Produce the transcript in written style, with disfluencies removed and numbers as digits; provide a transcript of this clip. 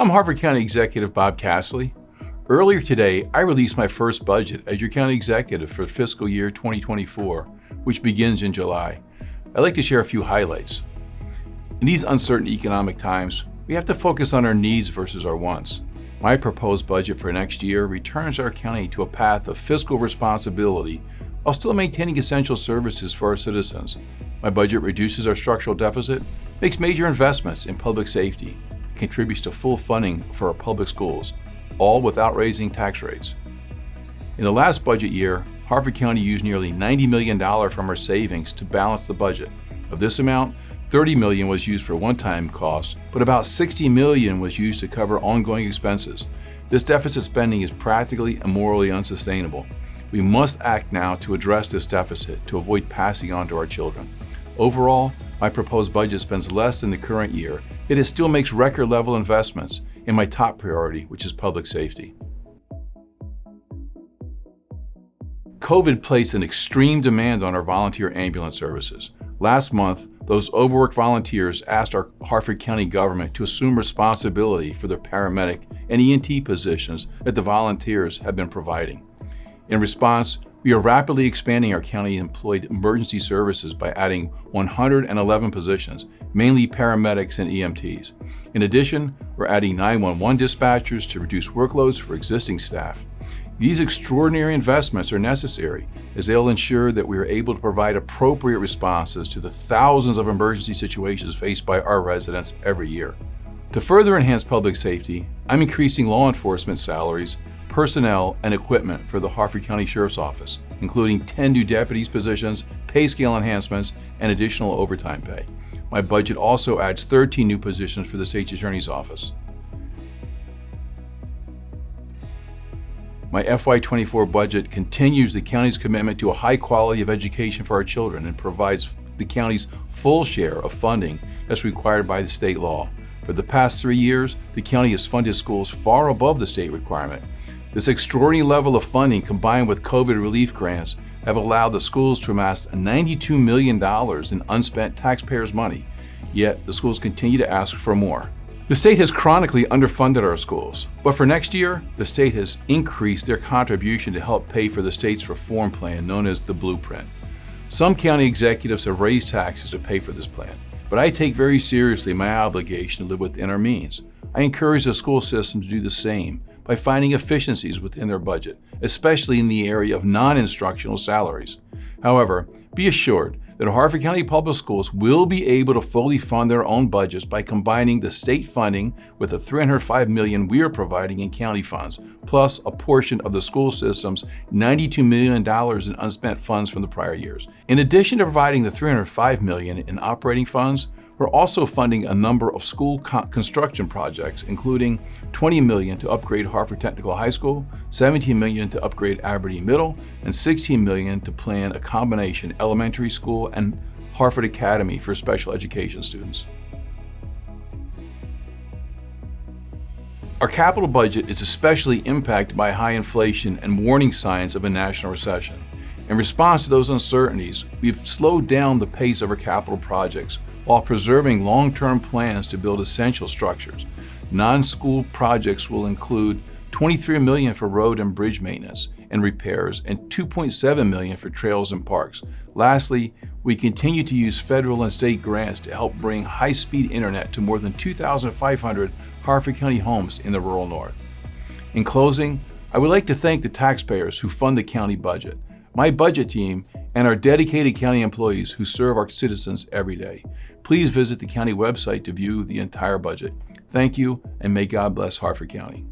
I'm Harford County Executive Bob Cassilly. Earlier today, I released my first budget as your county executive for fiscal year 2024, which begins in July. I'd like to share a few highlights. In these uncertain economic times, we have to focus on our needs versus our wants. My proposed budget for next year returns our county to a path of fiscal responsibility while still maintaining essential services for our citizens. My budget reduces our structural deficit, makes major investments in public safety, contributes to full funding for our public schools, all without raising tax rates. In the last budget year, Harford County used nearly $90 million from our savings to balance the budget. Of this amount, $30 million was used for one-time costs, but about $60 million was used to cover ongoing expenses. This deficit spending is practically and morally unsustainable. We must act now to address this deficit to avoid passing on to our children. Overall, my proposed budget spends less than the current year, yet it still makes record-level investments in my top priority, which is public safety. COVID placed an extreme demand on our volunteer ambulance services. Last month, those overworked volunteers asked our Harford County government to assume responsibility for their paramedic and EMT positions that the volunteers have been providing. In response, we are rapidly expanding our county-employed emergency services by adding 111 positions, mainly paramedics and EMTs. In addition, we're adding 911 dispatchers to reduce workloads for existing staff. These extraordinary investments are necessary as they'll ensure that we are able to provide appropriate responses to the thousands of emergency situations faced by our residents every year. To further enhance public safety, I'm increasing law enforcement salaries, personnel, and equipment for the Harford County Sheriff's Office, including 10 new deputies positions, pay scale enhancements, and additional overtime pay. My budget also adds 13 new positions for the State's Attorney's Office. My FY24 budget continues the county's commitment to a high quality of education for our children and provides the county's full share of funding that's required by the state law. For the past 3 years, the county has funded schools far above the state requirement. This extraordinary level of funding, combined with COVID relief grants, have allowed the schools to amass $92 million in unspent taxpayers' money, yet the schools continue to ask for more. The state has chronically underfunded our schools, but for next year, the state has increased their contribution to help pay for the state's reform plan known as the Blueprint. Some county executives have raised taxes to pay for this plan, but I take very seriously my obligation to live within our means. I encourage the school system to do the same by finding efficiencies within their budget, especially in the area of non-instructional salaries. However, be assured that Harford County Public Schools will be able to fully fund their own budgets by combining the state funding with the $305 million we are providing in county funds, plus a portion of the school system's $92 million in unspent funds from the prior years. In addition to providing the $305 million in operating funds, we're also funding a number of school construction projects, including $20 million to upgrade Harford Technical High School, $17 million to upgrade Aberdeen Middle, and $16 million to plan a combination elementary school and Harford Academy for special education students. Our capital budget is especially impacted by high inflation and warning signs of a national recession. In response to those uncertainties, we've slowed down the pace of our capital projects while preserving long-term plans to build essential structures. Non-school projects will include $23 million for road and bridge maintenance and repairs and $2.7 million for trails and parks. Lastly, we continue to use federal and state grants to help bring high-speed internet to more than 2,500 Harford County homes in the rural north. In closing, I would like to thank the taxpayers who fund the county budget, my budget team, and our dedicated county employees who serve our citizens every day. Please visit the county website to view the entire budget. Thank you, and may God bless Harford County.